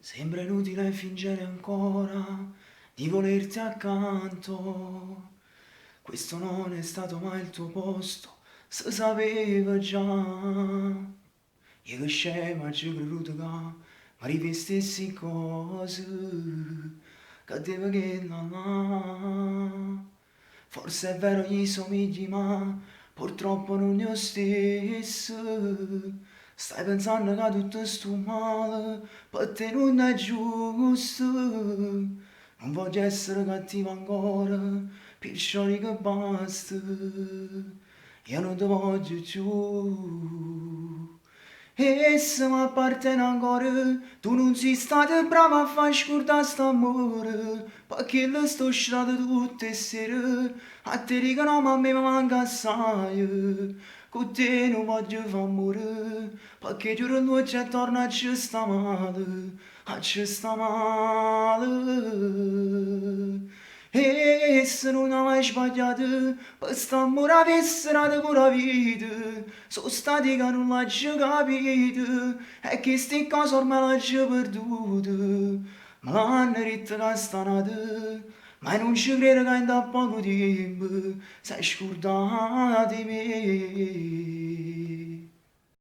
Sembra inutile fingere ancora di volerti accanto. Questo non è stato mai il tuo posto, si sapeva già. Io che scema ci ho creduto che mi rivestessi cose che devo che non ha. Forse è vero gli somigli ma purtroppo non io stesso. Stai pensando che tutto sto male per te non è giusto. Non voglio essere cattivo ancora, perciò che basta. Io non ti voglio più. E se mi appartiene ancora, tu non sei stata brava a far scordare st'amore, perché le sto strade tutte sere, a te dicono ma a me mi manca assai, con te non voglio far amore, perché giuro non c'è torna a ci sta male, a ci sta male. E se non ho mai sbagliato, per st'amore avesse dato pure vita, sono stati che non l'ho capito, e che ste cose ormai l'ho perdute. Me l'hanno detto che sta nata, ma non ci credo che in da poco tempo sei scordata di me.